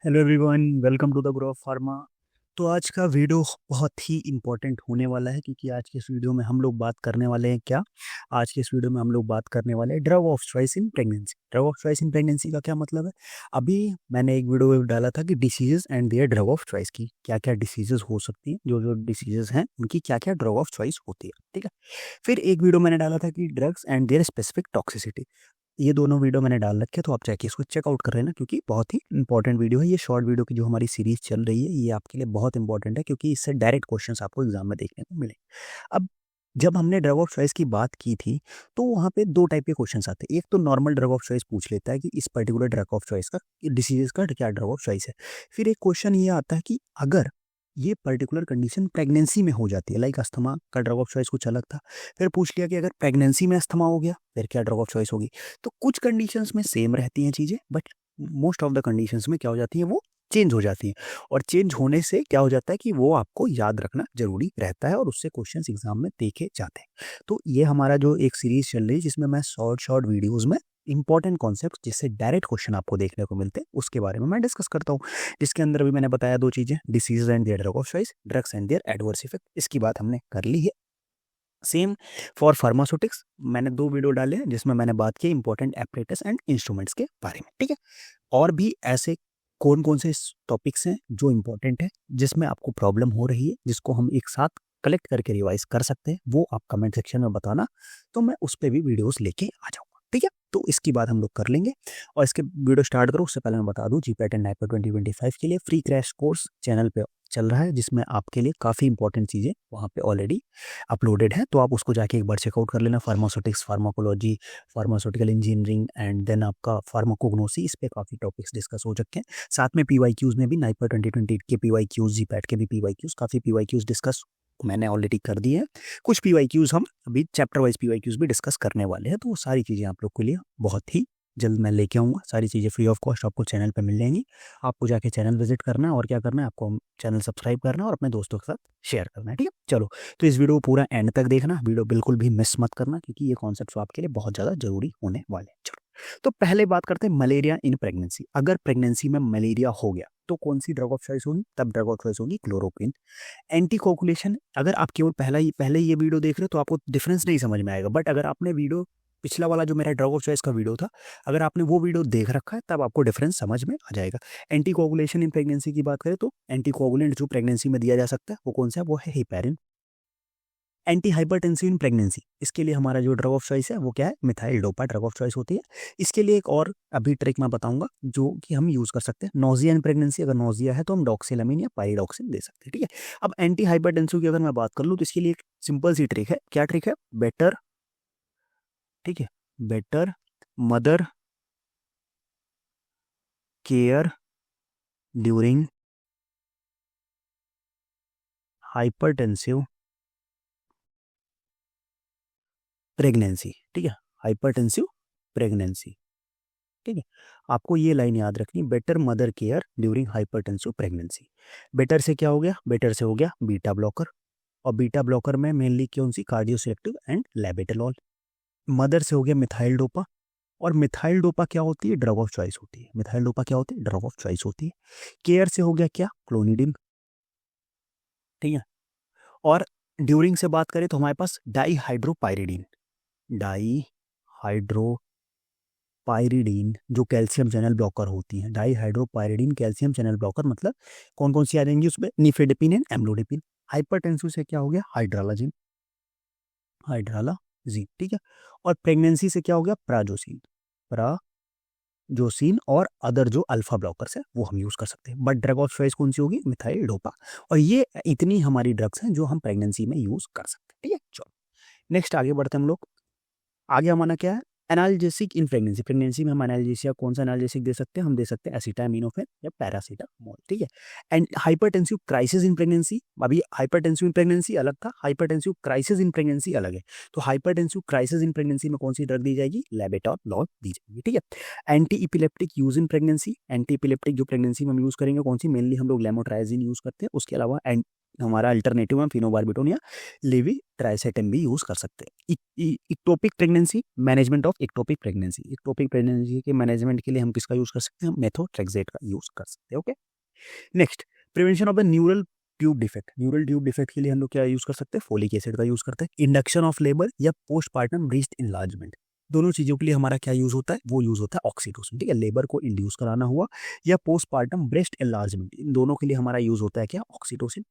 Hello everyone, welcome to the grow of pharma. तो आज का वीडियो बहुत ही इम्पोर्टेंट होने वाला है क्योंकि आज के इस वीडियो में हम लोग बात करने वाले हैं क्या। आज के इस वीडियो में हम लोग बात करने वाले हैं drug of choice in pregnancy. Drug of choice in pregnancy का क्या मतलब है। अभी मैंने एक वीडियो डाला था कि diseases and their drug of choice की क्या क्या डिसीजेज हो सकती हैं, जो जो डिसीजेज हैं उनकी क्या क्या ड्रग ऑफ चॉइस होती है, ठीक है। फिर एक वीडियो मैंने डाला था कि drugs and there specific toxicity. ये दोनों वीडियो मैंने डाल रखे, तो आप जाके इसको चेकआउट कर लेना क्योंकि बहुत ही इंपॉर्टेंट वीडियो है। ये शॉर्ट वीडियो की जो हमारी सीरीज चल रही है ये आपके लिए बहुत इंपॉर्टेंट है क्योंकि इससे डायरेक्ट क्वेश्चंस आपको एग्जाम में देखने को मिले। अब जब हमने ड्रग ऑफ चॉइस की बात की थी तो वहाँ पे दो टाइप के क्वेश्चंस आते हैं। एक तो नॉर्मल ड्रग ऑफ चॉइस पूछ लेता है कि इस पर्टिकुलर ड्रग ऑफ चॉइस का डिसीजेस का क्या ड्रग ऑफ चॉइस है। फिर एक क्वेश्चन ये आता है कि अगर ये पर्टिकुलर कंडीशन प्रेगनेंसी में हो जाती है, लाइक अस्थमा का ड्रग ऑफ चॉइस कुछ अलग था। फिर पूछ लिया कि अगर प्रेगनेंसी में अस्थमा हो गया फिर क्या ड्रग ऑफ चॉइस होगी। तो कुछ कंडीशंस में सेम रहती हैं चीज़ें, but most of the conditions में क्या हो जाती है, वो चेंज हो जाती हैं। और चेंज होने से क्या हो जाता है कि वो आपको याद रखना जरूरी रहता है और उससे क्वेश्चंस एग्जाम में देखे जाते हैं। तो ये हमारा जो एक सीरीज चल रही है जिसमें मैं शॉर्ट शॉर्ट वीडियोस में इंपॉर्टेंट कॉन्सेप्ट जिससे डायरेक्ट क्वेश्चन आपको देखने को मिलते हैं उसके बारे में मैं डिस्कस करता हूँ। जिसके अंदर भी मैंने बताया दो चीजें, disease and their drug of choice, drugs and their adverse effect. इसकी बात हमने कर ली है। सेम फॉर फार्मास्यूटिक्स मैंने दो वीडियो डाले हैं जिसमें मैंने बात की इंपॉर्टेंट एपरेटस एंड इंस्ट्रूमेंट्स के बारे में, ठीक है। और भी ऐसे कौन कौन से टॉपिक्स हैं जो इंपॉर्टेंट है जिसमें आपको प्रॉब्लम हो रही है जिसको हम एक साथ कलेक्ट करके रिवाइज कर सकते हैं, वो आप कमेंट सेक्शन में बताना, तो मैं उस पर भी वीडियोस लेके आ जाऊंगा, ठीक है। तो इसकी बात हम लोग कर लेंगे। और इसके वीडियो स्टार्ट करो उससे पहले मैं बता दूं, जीपैट एंड नाइपर 2025 के लिए फ्री क्रैश कोर्स चैनल पे चल रहा है जिसमें आपके लिए काफ़ी इंपॉर्टेंट चीज़ें वहाँ पे ऑलरेडी अपलोडेड है, तो आप उसको जाके एक बार चेकआउट कर लेना। Pharmaceutics, pharmacology, pharmaceutical engineering and then आपका फार्माकोग्नोसी, इस पे काफ़ी टॉपिक्स डिस्कस हो चुके हैं। साथ में पीवाईक्यूज में भी नाइपर 2020 के पीवाईक्यूज, जीपैट के भी पीवाईक्यूज, काफ़ी पीवाईक्यूज डिस्कस मैंने ऑलरेडी कर दिए हैं। कुछ पीवाईक्यूज हम अभी चैप्टर वाइज पीवाईक्यूज भी डिस्कस करने वाले हैं, तो वो सारी चीज़ें आप लोग के लिए बहुत ही जल्द मैं लेके आऊँगा। सारी चीज़ें फ्री ऑफ कॉस्ट आपको चैनल पे मिल जाएंगी। आपको जाके चैनल विजिट करना है और क्या करना है, आपको चैनल सब्सक्राइब करना है और अपने दोस्तों के साथ शेयर करना है, ठीक है। चलो, तो इस वीडियो को पूरा एंड तक देखना, वीडियो बिल्कुल भी मिस मत करना क्योंकि ये कॉन्सेप्ट आपके लिए बहुत ज़्यादा जरूरी होने वाले हैं। चलो, तो पहले बात करते हैं मलेरिया इन प्रेगनेंसी। अगर प्रेगनेंसी में मलेरिया हो गया तो कौन सी ड्रग ऑफ चॉइस होगी, तब ड्रग ऑफ चॉइस होगी क्लोरोक्विन। एंटी कोगुलेशन, अगर आप केवल पहले ये वीडियो देख रहे हो तो आपको डिफरेंस नहीं समझ में आएगा, बट अगर आपने वीडियो पिछला वाला जो मेरा ड्रग ऑफ चॉइस का वीडियो था, अगर आपने वो वीडियो देख रखा है तब आपको डिफरेंस समझ में आ जाएगा। एंटी कोगुलेशन इन प्रेगनेंसी की बात करें तो एंटी कोगुलेंट जो प्रेगनेंसी में दिया जा सकता है वो कौन सा है, वो है heparin. Anti hypertensive in pregnancy, इसके लिए हमारा जो ड्रग ऑफ चॉइस है वो क्या है, methyl dopa drug of choice होती है। इसके लिए एक और अभी ट्रिक मैं बताऊंगा जो कि हम यूज कर सकते हैं। नोजिया इन प्रेगनेंसी, अगर नोजिया है तो हम डॉक्सिलामिन या पाइरिडॉक्सिन दे सकते हैं, ठीक है। अब एंटी हाइपरटेंसिव की अगर मैं बात कर लूँ तो इसके लिए एक सिंपल सी ट्रिक है। क्या ट्रिक है, बेटर, ठीक है, better mother care during hypertensive pregnancy, ठीक है, हाइपरटेंसिव प्रेगनेंसी, ठीक है। आपको ये लाइन याद रखनी, better mother care during hypertensive pregnancy. Better से क्या हो गया, बेटर से हो गया बीटा ब्लॉकर, और बीटा ब्लॉकर में मेनली कौन सी, cardio selective and labetalol. Mother से हो गया मिथाइल डोपा, और मिथाइल डोपा क्या होती है, ड्रग ऑफ चॉइस होती है। मिथाइल डोपा क्या होती है, ड्रग ऑफ चॉइस होती है। केयर से हो गया क्या, क्लोनिडिन, ठीक है। और ड्यूरिंग से बात करें तो हमारे पास डाई हाइड्रोपायरिडीन, डाई पायरिडीन जो कैल्शियम चैनल ब्लॉकर होती हैं। डाई हाइड्रोपायरिडीन कैल्शियम चैनल ब्लॉकर, मतलब कौन कौन सी आ जाएंगी उसमें, निफेडिपिन एंड एम्लोडिपिन। हाइपरटेंसिव से क्या हो गया, हाइड्रालाजिन, हाइड्रालाजिन, ठीक है। और प्रेगनेंसी से क्या हो गया, प्राजोसिन, प्राजोसिन और अदर जो अल्फा ब्लॉकर्स है वो हम यूज कर सकते हैं। बट ड्रग ऑफ चॉइस कौन सी होगी, मिथाइल डोपा। और ये इतनी हमारी ड्रग्स हैं जो हम प्रेगनेंसी में यूज कर सकते हैं, ठीक है। चलो, नेक्स्ट आगे बढ़ते हैं हम लोग। आगे हमारा क्या है, एनाल्जेसिक इन प्रेगनेंसी। प्रेगनेंसी में हम एनाल्जेसिया, कौन सा एनाल्जेसिक दे सकते हैं, हम दे सकते हैं एसिटामिनोफेन या पैरासीटामोल, ठीक है। And hypertensive crisis in pregnancy, अभी हाइपरटेंसिव इन प्रेगनेंसी अलग था, हाइपरटेंसिव क्राइसिस इन प्रेगनेंसी अलग है। तो हाइपरटेंसिव क्राइसिस इन प्रेगनेंसी में कौन सी ड्रग दी जाएगी, लेबेटालॉल दी जाएगी, ठीक है। Anti epileptic use in pregnancy, anti epileptic जो प्रेगनेंसी में हम यूज करेंगे कौन सी, मेनली हम लोग लेमोट्राइजिन यूज करते हैं। उसके अलावा हमारा अल्टरनेटिव हम फिनोबार्बिटोन या लेवीट्राइसेटम भी यूज़ कर सकते हैं। Ectopic pregnancy, management of ectopic pregnancy, ectopic pregnancy के मैनेजमेंट के लिए हम किसका यूज़ कर सकते हैं? मेथोट्रेक्सेट का यूज़ कर सकते हैं। Okay, next, prevention of the neural tube defect, neural tube defect के लिए हम लोग क्या यूज़ कर सकते हैं? फोलिक एसिड का यूज़ करते हैं। इंडक्शन ऑफ लेबर या पोस्टपार्टम ब्रेस्ट इनलार्जमेंट, दोनों चीज़ों के लिए हमारा क्या यूज़ होता है? वो यूज़ होता है ऑक्सीटोसिन। ठीक है, लेबर को इंड्यूस कराना हुआ या पोस्टपार्टम ब्रेस्ट एनलार्जमेंट, इन दोनों के लिए हमारा यूज़ होता है क्या? ऑक्सीटोसिन।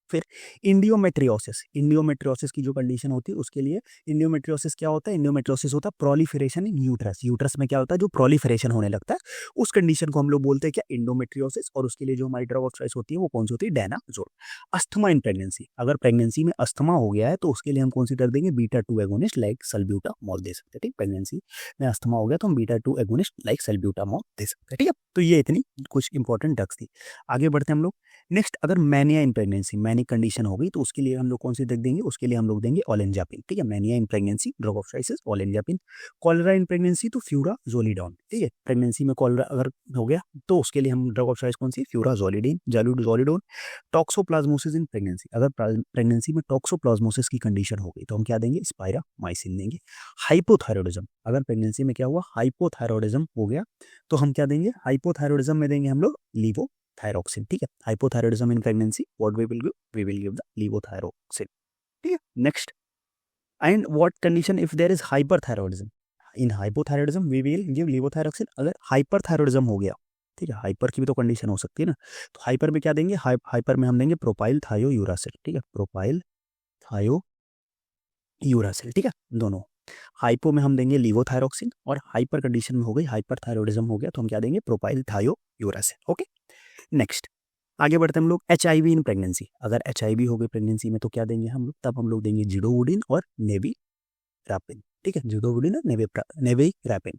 फिर इंडियोमेट्रियोसिस, इंडियोमेट्रियोसिस की जो कंडीशन होती है उसके लिए इंडियोमेट्रियोसिस क्या होता है? इंडियोमेट्रियोसिस होता है प्रोलिफरेशन इन यूट्रस, यूट्रस में क्या होता है? जो प्रोलिफरेशन होने लगता है, उस कंडीशन को हम लोग बोलते हैं क्या? इंडोमेट्रियोसिस। और उसके लिए जो हमारी ड्रग ऑफ चॉइस होती है वो कौन सी होती है? डायनाजोल। अस्थमा इन प्रेगनेंसी, अगर प्रेगनेंसी में अस्थमा हो गया है तो उसके लिए हम कौन सी ड्रग देंगे? बीटा 2 एगोनिस्ट लाइक सल्ब्यूटामॉल दे सकते हैं। ठीक, प्रेगनेंसी में अस्थमा हो गया तो हम बीटा 2 एगोनिस्ट लाइक सल्ब्यूटामॉल दे सकते हैं। ठीक है, तो ये इतनी कुछ इंपॉर्टेंट ड्रग्स थी। आगे बढ़ते हैं हम लोग। नेक्स्ट, अगर mania in pregnancy, manic condition हो गई तो उसके लिए हम लोग कौन सी ड्रग देंगे? उसके लिए हम लोग देंगे ओलेंजापिन। ठीक है, mania in pregnancy drug of choice olanzapine. Cholera in pregnancy तो फ्यूराजोलिडोन। ठीक है, प्रेगनेंसी में कॉलरा अगर हो गया तो उसके लिए हम ड्रग ऑफ चॉइस कौन सी? फ्यूराजोलिडीन, जोलिडोन। टॉक्सोप्लाज्मोसिस इन प्रेगनेंसी, अगर प्रेगनेंसी में टॉक्सोप्लाज्मोसिस की कंडीशन हो गई तो हम क्या देंगे? स्पायरामाइसिन देंगे। हाइपोथायरॉयडिज्म, अगर प्रेगनेंसी में क्या हुआ? हाइपोथायरॉयडिज्म हो गया तो हम क्या देंगे? हाइपोथायरॉयडिज्म में देंगे हम लोग लीवोथायरोक्सिन। ठीक है, hypothyroidism in pregnancy what we will give the levothyroxine. ठीक है, next, and what condition if there is hyperthyroidism? In hypothyroidism we will give levothyroxine. अगर हाइपरथायरॉयडिज्म हो गया, ठीक है, हाइपर की भी तो कंडीशन हो सकती है ना, तो हाइपर में क्या देंगे? हाइपर में हम देंगे प्रोपाइल थायोयूरासिल। ठीक है, प्रोपाइल थायोयूरासिल। ठीक है, दोनों। हाइपो में हम देंगे लीवोथायरोक्सिन और हाइपर कंडीशन में हो गई, हाइपरथायरॉयडिज्म हो गया तो हम क्या देंगे? प्रोपाइल थायोयूरासिल। ओके, नेक्स्ट, आगे बढ़ते हैं हम लोग। एचआईवी इन प्रेगनेंसी, अगर एचआईवी हो गई प्रेगनेंसी में तो क्या देंगे हम लोग? तब हम लोग देंगे जिडोवुडिन और नेविरापिन। ठीक है, जिडोवुडिन और नेविरापिन।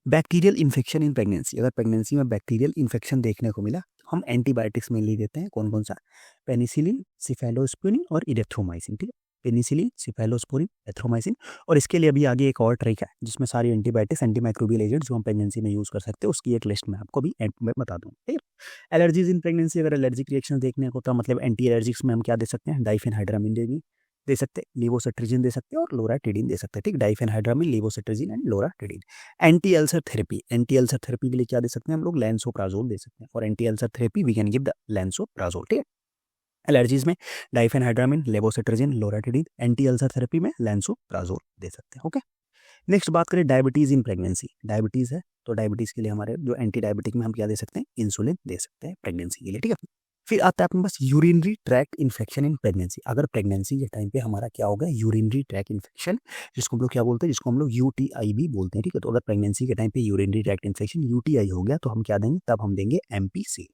बैक्टीरियल इन्फेक्शन इन प्रेगनेंसी, अगर प्रेगनेंसी में बैक्टीरियल इन्फेक्शन देखने को मिला हम एंटीबायोटिक्स मेनली देते हैं। कौन कौन सा? पेनिसिलिन, सिफेलोस्पुरिन और इरेथ्रोमाइसिन। ठीक है, पेनिसिलिन, सिफेलोस्पुरिन, एथ्रोमाइसिन। और इसके लिए अभी आगे एक और ट्रिक है जिसमें सारी एंटीबायोटिक्स, एंटीमाइक्रोबियल एजेंट जो हम प्रेगनेंसी में यूज कर सकते हैं उसकी एक लिस्ट में आपको भी एंड में बता दूँ। ठीक है, एलर्जीज इन प्रेगनेंसी, अगर एलर्जिक रिएक्शन देखने को तो मतलब एंटी एलर्जिक्स में हम क्या दे सकते हैं? डाइफेनहाइड्रामिन दे सकते हैं, लीवोसेट्रिजिन दे सकते हैं और लोराटिडिन दे सकते हैं। ठीक, diphenhydramine, levocetirizine and loratadine. Anti ulcer therapy, anti ulcer therapy के लिए क्या दे सकते हैं हम लोग? लैंसोप्राजोल दे सकते हैं। और anti ulcer therapy we can give the lansoprazole. ठीक है, एलर्जीज में diphenhydramine, levocetirizine, loratadine. Anti ulcer therapy में लैंसोप्राजोल दे सकते हैं। ओके, नेक्स्ट बात करें डायबिटीज इन प्रेगनेंसी। डायबिटीज है तो डायबिटीज के लिए हमारे जो एंटी डायबिटिक में हम क्या दे सकते हैं? इंसुलिन दे सकते हैं प्रेगनेंसी के लिए। ठीक है, फिर आता है अपने पास urinary tract infection in pregnancy. अगर प्रेगनेंसी के टाइम पे हमारा क्या होगा? यूरिनरी ट्रैक्ट इन्फेक्शन, जिसको हम लोग क्या बोलते हैं? जिसको हम लोग यूटीआई भी बोलते हैं। ठीक है, तो अगर प्रेगनेंसी के टाइम पे यूरिनरी ट्रैक्ट इन्फेक्शन यूटीआई हो गया तो हम क्या देंगे? तब हम देंगे एमपीसी।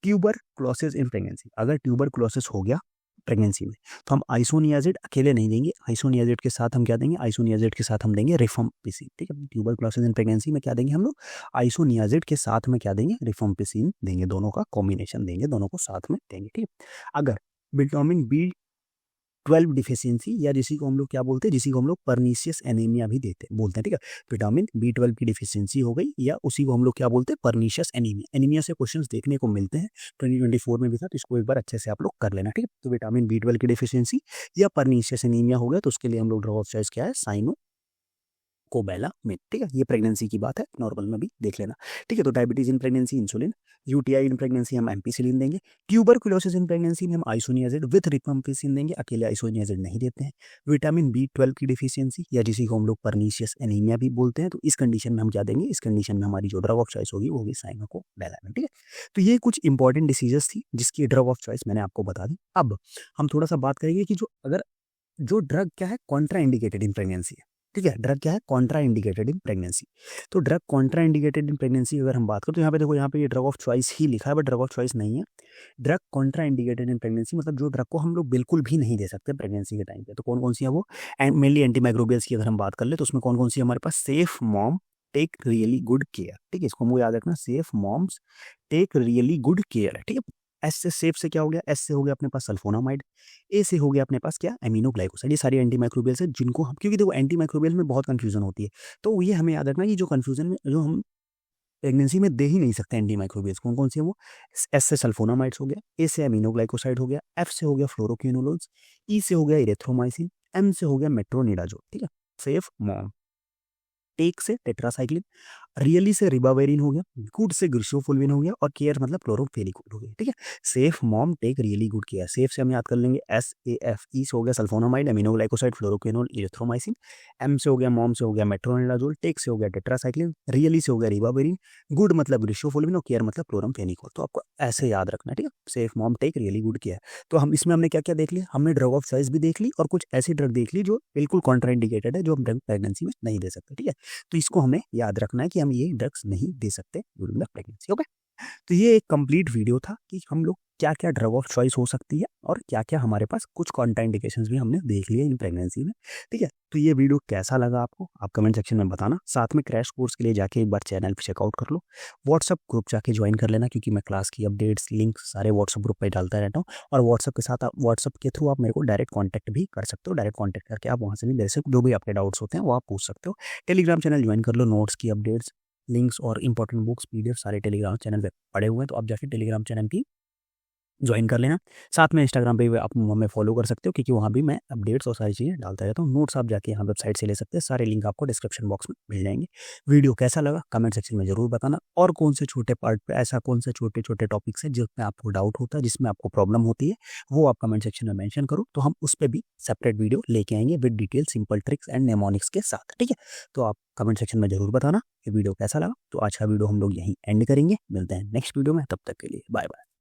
ट्यूबर क्लोसिस इन प्रेगनेंसी, अगर ट्यूबर क्लोसिस हो गया प्रेगनेंसी में तो हम आइसोनियाजिड अकेले नहीं देंगे, आइसोनियाजिड के साथ हम क्या देंगे? आइसोनियाजिड के साथ हम देंगे रिफाम्पिसिन। ठीक है, ट्यूबर क्लोसिस इन प्रेगनेंसी में क्या देंगे हम लोग? आइसोनियाजिड के साथ में क्या देंगे? रिफाम्पिसिन देंगे, दोनों का कॉम्बिनेशन देंगे, दोनों को साथ में देंगे। ठीक है, अगर विटामिन B12 डिफिशियंसी या जिसी को हम लोग क्या बोलते हैं? जिसी को हम लोग परनीशियस एनीमिया भी बोलते हैं। ठीक है, विटामिन B12 की डिफिशियंसी हो गई या उसी को हम लोग क्या बोलते हैं? Pernicious anaemia. एनीमिया से क्वेश्चंस देखने को मिलते हैं 2024 में भी था, तो इसको एक बार अच्छे से आप लोग कर लेना। ठीक है, तो विटामिन B12 की डिफिशियंसी या परनीशियस एनीमिया हो गया तो उसके लिए हम लोग ड्रग ऑफ चॉइस क्या है? साइनो कोबैलामिन। ठीक है, ये प्रेगनेंसी की बात है, नॉर्मल में भी देख लेना। ठीक है, तो diabetes in pregnancy insulin, UTI in pregnancy हम एम्पिसिलिन देंगे, ट्यूबरकुलोसिस इन प्रेगनेंसी में हम आइसोनियाजिड विथ रिफाम्पिसिन देंगे, अकेले आइसोनियाजिड नहीं देते हैं। विटामिन B12 की डिफिशियंसी या जिसी को हम लोग परनीशियस एनीमिया भी बोलते हैं तो इस कंडीशन में हम क्या देंगे? इस कंडीशन में हमारी जो ड्रग ऑफ चॉइस होगी वो होगी साइनोकोबैलामिन। ठीक है, तो ये कुछ इंपॉर्टेंट डिसीजेस थी जिसकी ड्रग ऑफ चॉइस मैंने आपको बता दी। अब हम थोड़ा सा बात करेंगे कि जो ड्रग क्या है? कॉन्ट्रा इंडिकेटेड इन प्रेगनेंसी है। ठीक है, ड्रग क्या है? Contraindicated in pregnancy. तो drug contraindicated in pregnancy अगर हम बात करें तो यहाँ पे देखो, यहाँ पे ये ड्रग ऑफ चॉइस ही लिखा है बट ड्रग ऑफ चॉइस नहीं है। Drug contraindicated in pregnancy मतलब जो ड्रग को हम लोग बिल्कुल भी नहीं दे सकते प्रेगनेंसी के टाइम पे। तो कौन कौन सी है वो? एंड मेनली एंटीमाइक्रोबियल्स की अगर हम बात कर ले तो उसमें कौन कौन सी हमारे पास? Safe mom take really good care. ठीक है, इसको हमको याद रखना, safe moms take really good care. ठीक है, एस से सेफ से क्या हो गया? एस से हो गया अपने पास सल्फोनामाइड, ए से हो गया अपने पास क्या? एमिनोग्लाइकोसाइड। ये सारी एंटीमाइक्रोबियल्स है जिनको हम, क्योंकि देखो एंटीमाइक्रोबियल में बहुत कंफ्यूजन होती है तो ये हमें याद रखना कि जो कंफ्यूजन में जो हम प्रेगनेंसी में दे ही नहीं सकते एंटी माइक्रोबियल्स। कौन कौन सी है वो? एस से सल्फोनामाइड्स हो गया, ए से अमीनोग्लाइकोसाइड हो गया, एफ से हो गया फ्लोरोक्विनोलोन्स, ई से हो गया इरेथ्रोमाइसिन, एम से हो गया मेट्रोनिडाजोल। ठीक है। सेफ मॉम, टेक से टेट्रासाइक्लिन, रियली से रिबावेरिन हो गया, गुड से ग्रिशोफुल्विन हो गया और केयर मतलब क्लोरोफेनिकोल हो गया। ठीक है। Safe mom take really good care. Safe से हम याद कर लेंगे SAF। ई से हो गया सल्फोनामाइड, अमीनोग्लाइकोसाइड, फ्लोरोक्विनोल, इरिथ्रोमाइसिन। एम से हो गया मॉम से हो गया मेट्रोनिडाजोल, टेक से हो गया टेट्रासाइक्लिन, रियली से हो गया रिबावेरिन, गुड मतलब ग्रिशोफुल्विन और केयर मतलब क्लोरोफेनिकोल। तो आपको ऐसे याद रखना है। ठीक है। Safe mom take really good care. तो हम इसमें हमने क्या क्या देख लिया? हमने ड्रग ऑफ चॉइस भी देख ली और कुछ ऐसी ड्रग देख ली जो बिल्कुल कॉन्ट्राइंडिकेटेड है, जो हम प्रेगनेंसी में नहीं दे सकते। ठीक है। तो इसको हमें याद रखना है कि हम ये ड्रग्स नहीं दे सकते ड्यूरिंग द प्रेगनेंसी। ओके। तो ये एक कंप्लीट वीडियो था कि हम लोग क्या क्या ड्रग ऑफ चॉइस हो सकती है और क्या क्या हमारे पास कुछ कॉन्ट्राइंडिकेशंस भी हमने देख लिए इन प्रेगनेंसी में। ठीक है। तो ये वीडियो कैसा लगा आपको, आप कमेंट सेक्शन में बताना। साथ में क्रैश कोर्स के लिए जाके एक बार चैनल पे चेकआउट कर लो। व्हाट्सअप ग्रुप जाके ज्वाइन कर लेना, क्योंकि मैं क्लास की अपडेट्स लिंक सारे व्हाट्सअप ग्रुप पे डालता रहता हूँ। और व्हाट्सअप के साथ आप व्हाट्सअप के थ्रू आप मेरे को डायरेक्ट कॉन्टैक्ट भी कर सकते हो। डायरेक्ट कॉन्टैक्ट करके आप वहाँ से भी मेरे से जो भी आपके डाउट्स होते हैं वो आप पूछ सकते हो। टेलीग्राम चैनल ज्वाइन कर लो, नोट्स की अपडेट्स, लिंक्स और इंपॉर्टेंट बुक्स PDF सारे टेलीग्राम चैनल पे पड़े हुए हैं। तो आप जाके टेलीग्राम चैनल की ज्वाइन कर लेना। साथ में इंस्टाग्राम पे भी आप हमें फॉलो कर सकते हो, क्योंकि वहाँ भी मैं अपडेट्स और सारी चीज़ें डालता रहता हूँ। नोट्स आप जाके यहाँ वेबसाइट से ले सकते हैं, सारे लिंक आपको डिस्क्रिप्शन बॉक्स में मिल जाएंगे। वीडियो कैसा लगा कमेंट सेक्शन में ज़रूर बताना। और कौन से छोटे पार्ट पे ऐसा कौन से छोटे छोटे टॉपिक्स हैं जिसमें आपको डाउट होता है, जिसमें आपको प्रॉब्लम होती है, वो आप कमेंट सेक्शन में मैंशन करो, तो हम उस पर भी सेपरेट वीडियो लेके आएंगे with detail, simple tricks and mnemonics के साथ। ठीक है। तो आप कमेंट सेक्शन में ज़रूर बताना कि वीडियो कैसा लगा। तो आज का वीडियो हम लोग यहीं एंड करेंगे। मिलते हैं नेक्स्ट वीडियो में, तब तक के लिए बाय बाय।